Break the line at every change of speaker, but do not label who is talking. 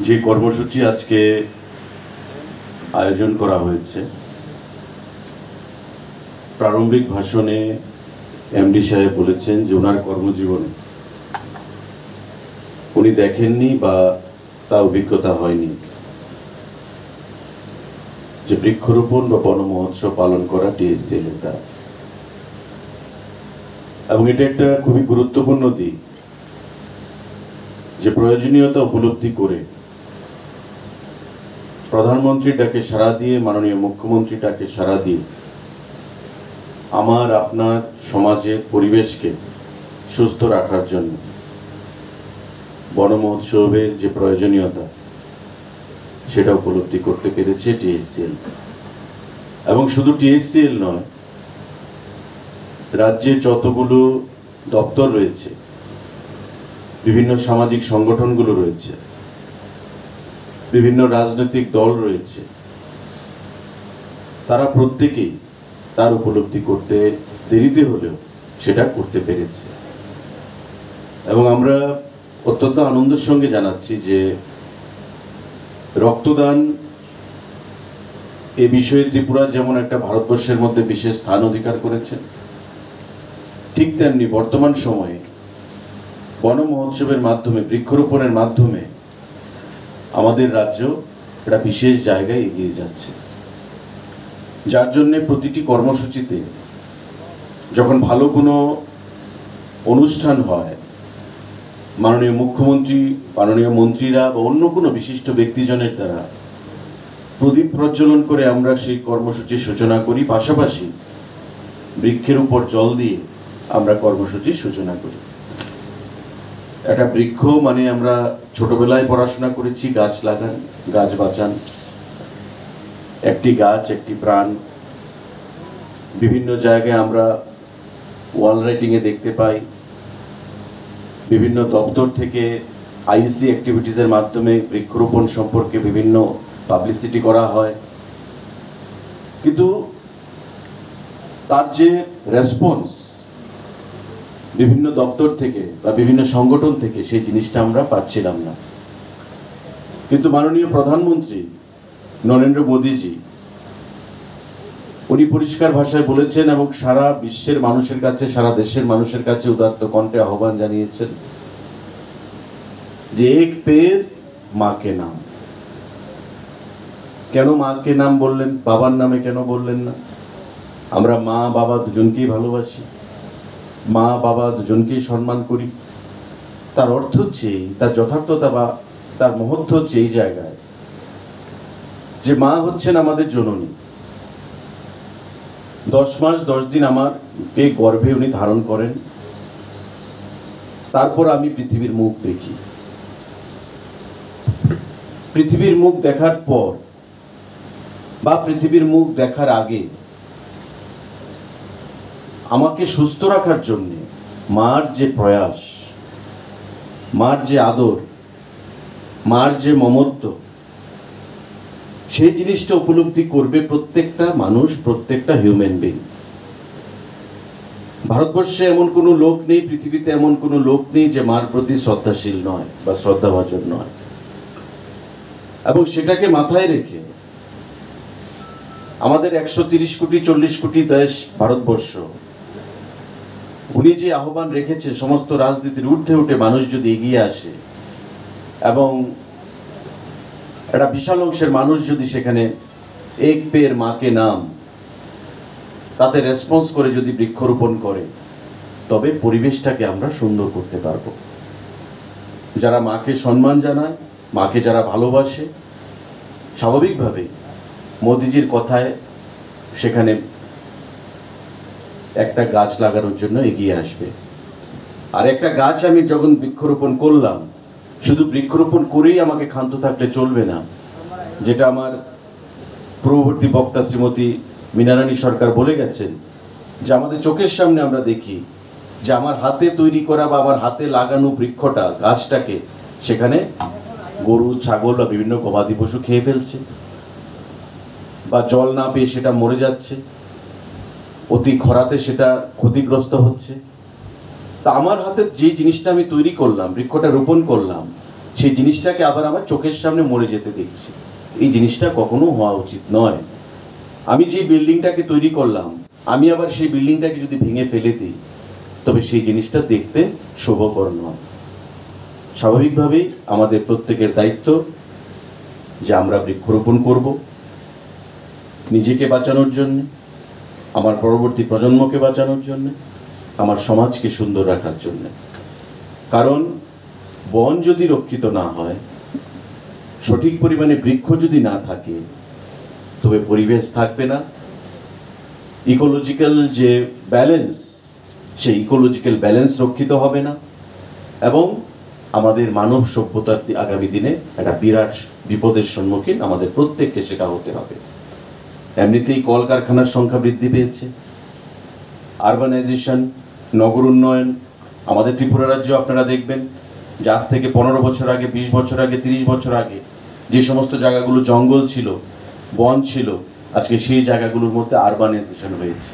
যে কর্মসূচি আজকে আয়োজন করা হয়েছে, প্রারম্ভিক ভাষণে এমডি সাহেব বলেছেন যে ওনার কর্মজীবনে উনি দেখেননি বা তা অভিজ্ঞতা হয়নি যে বৃক্ষরোপণ বা বন মহোৎসব পালন করা টিএসসিএল এর দ্বারা। এবং এটা একটা খুবই গুরুত্বপূর্ণ দিক যে প্রয়োজনীয়তা উপলব্ধি করে প্রধানমন্ত্রী ডাকে সাড়া দিয়ে, মাননীয় মুখ্যমন্ত্রী ডাকে সাড়া দিয়ে আমার আপনার সমাজের পরিবেশকে সুস্থ রাখার জন্য বন মহোৎসবের যে প্রয়োজনীয়তা সেটা উপলব্ধি করতে পেরেছে টিএসসিএল। এবং শুধু টিএসসিএল নয়, রাজ্যে যতগুলো দপ্তর রয়েছে, বিভিন্ন সামাজিক সংগঠনগুলো রয়েছে, বিভিন্ন রাজনৈতিক দল রয়েছে, তারা প্রত্যেকেই তার উপলব্ধি করতে দেরিতে হলেও সেটা করতে পেরেছে। এবং আমরা অত্যন্ত আনন্দের সঙ্গে জানাচ্ছি যে রক্তদান এ বিষয়ে ত্রিপুরা যেমন একটা ভারতবর্ষের মধ্যে বিশেষ স্থান অধিকার করেছে, ঠিক তেমনি বর্তমান সময়ে বন মহোৎসবের মাধ্যমে, বৃক্ষরোপণের মাধ্যমে আমাদের রাজ্য একটা বিশেষ জায়গায় এগিয়ে যাচ্ছে। যার জন্য প্রতিটি কর্মসূচিতে যখন ভালো কোনো অনুষ্ঠান হয়, মাননীয় মুখ্যমন্ত্রী, মাননীয় মন্ত্রীরা বা অন্য কোনো বিশিষ্ট ব্যক্তিজনের দ্বারা প্রদীপ প্রজ্বলন করে আমরা সেই কর্মসূচির সূচনা করি। পাশাপাশি বৃক্ষের উপর জল দিয়ে আমরা কর্মসূচির সূচনা করি। একটা বৃক্ষ মানে আমরা ছোটবেলায় পড়াশোনা করেছি, গাছ লাগান, গাছ বাঁচান, একটি গাছ একটি প্রাণ। বিভিন্ন জায়গায় আমরা ওয়াল রাইটিংয়ে দেখতে পাই, বিভিন্ন দপ্তর থেকে আইসি অ্যাক্টিভিটিসের মাধ্যমে বৃক্ষরোপণ সম্পর্কে বিভিন্ন পাবলিসিটি করা হয়, কিন্তু তার যে রেসপন্স বিভিন্ন দপ্তর থেকে বা বিভিন্ন সংগঠন থেকে সেই জিনিসটা আমরা পাচ্ছিলাম না। কিন্তু মাননীয় প্রধানমন্ত্রী নরেন্দ্র মোদীজি উনি পরিষ্কার ভাষায় বলেছেন এবং সারা বিশ্বের মানুষের কাছে, সারা দেশের মানুষের কাছে উদাত্ত কণ্ঠে আহ্বান জানিয়েছেন যে এক পেড় মা কে নাম। কেন মা কে নাম বললেন? বাবার নামে কেন বললেন না? আমরা মা বাবা দুজনকেই ভালোবাসি, মা বাবা দুজনকেই সম্মান করি। তার অর্থ হচ্ছে, তার যথার্থতা বা তার মহত্ব হচ্ছে এই জায়গায় যে মা হচ্ছেন আমাদের জননী। 10 মাস 10 দিন আমাকে গর্ভে উনি ধারণ করেন, তারপর আমি পৃথিবীর মুখ দেখি। পৃথিবীর মুখ দেখার পর বা পৃথিবীর মুখ দেখার আগে আমাকে সুস্থ রাখার জন্য মার যে প্রয়াস, মার যে আদর, মার যে মমত্ব, সেই জিনিসটা উপলব্ধি করবে প্রত্যেকটা মানুষ, প্রত্যেকটা হিউম্যান বিং। ভারতবর্ষে এমন কোনো লোক নেই, পৃথিবীতে এমন কোনো লোক নেই যে মার প্রতি শ্রদ্ধাশীল নয় বা শ্রদ্ধাভাজন নয়। এবং সেটাকে মাথায় রেখে আমাদের 130 কোটি 40 কোটি দেশ ভারতবর্ষ, উনি যে আহ্বান রেখেছে সমস্ত রাজনীতির ঊর্ধ্বে উঠে মানুষ যদি এগিয়ে আসে এবং একটা বিশাল অংশের মানুষ যদি সেখানে এক পেড় মা কে নাম তাতে রেসপন্স করে যদি বৃক্ষরোপণ করে, তবে পরিবেশটাকে আমরা সুন্দর করতে পারবো। যারা মাকে সম্মান জানায়, মাকে যারা ভালোবাসে, স্বাভাবিকভাবেই মোদিজির কথায় সেখানে একটা গাছ লাগানোর জন্য এগিয়ে আসবে। আর একটা গাছ আমি যখন বৃক্ষরোপণ করলাম, শুধু বৃক্ষরোপণ করেই আমাকে ক্ষান্ত থাকলে চলবে না। যেটা আমার পূর্ববর্তী বক্তা শ্রীমতী মীনারানী সরকার বলে গেছেন যে আমাদের চোখের সামনে আমরা দেখি যে আমার হাতে তৈরি করা বা আমার হাতে লাগানো বৃক্ষটা, গাছটাকে সেখানে গরু, ছাগল বা বিভিন্ন গবাদি পশু খেয়ে ফেলছে, বা জল না পেয়ে সেটা মরে যাচ্ছে, অতি খরাতে সেটা ক্ষতিগ্রস্ত হচ্ছে। তা আমার হাতে যে জিনিসটা আমি তৈরি করলাম, বৃক্ষটা রোপণ করলাম, সেই জিনিসটাকে আবার আমার চোখের সামনে মরে যেতে দেখছি। এই জিনিসটা কখনো হওয়া উচিত নয়। আমি যে বিল্ডিংটাকে তৈরি করলাম, আমি আবার সেই বিল্ডিংটাকে যদি ভেঙে ফেলে দিই, তবে সেই জিনিসটা দেখতে শোভকর নয়। স্বাভাবিকভাবেই আমাদের প্রত্যেকের দায়িত্ব যে আমরা বৃক্ষরোপণ করব, নিজেকে বাঁচানোর জন্য, আমার পরবর্তী প্রজন্মকে বাঁচানোর জন্য, আমার সমাজকে সুন্দর রাখার জন্য। কারণ বন যদি রক্ষিত না হয়, সঠিক পরিমাণে বৃক্ষ যদি না থাকে, তবে পরিবেশ থাকবে না। ইকোলজিক্যাল যে ব্যালেন্স, সেই ইকোলজিক্যাল ব্যালেন্স রক্ষিত হবে না, এবং আমাদের মানব সভ্যতার আগামী দিনে একটা বিরাট বিপদের সম্মুখীন আমাদের প্রত্যেককে সেটা হতে হবে। এমনিতেই কলকারখানার সংখ্যা বৃদ্ধি পেয়েছে, আরবানাইজেশন, নগর উন্নয়ন। আমাদের ত্রিপুরা রাজ্য আপনারা দেখবেন যে আজ থেকে 15 বছর আগে, 20 বছর আগে, 30 বছর আগে যে সমস্ত জায়গাগুলো জঙ্গল ছিল, বন ছিল, আজকে সেই জায়গাগুলোর মধ্যে আরবানাইজেশন হয়েছে।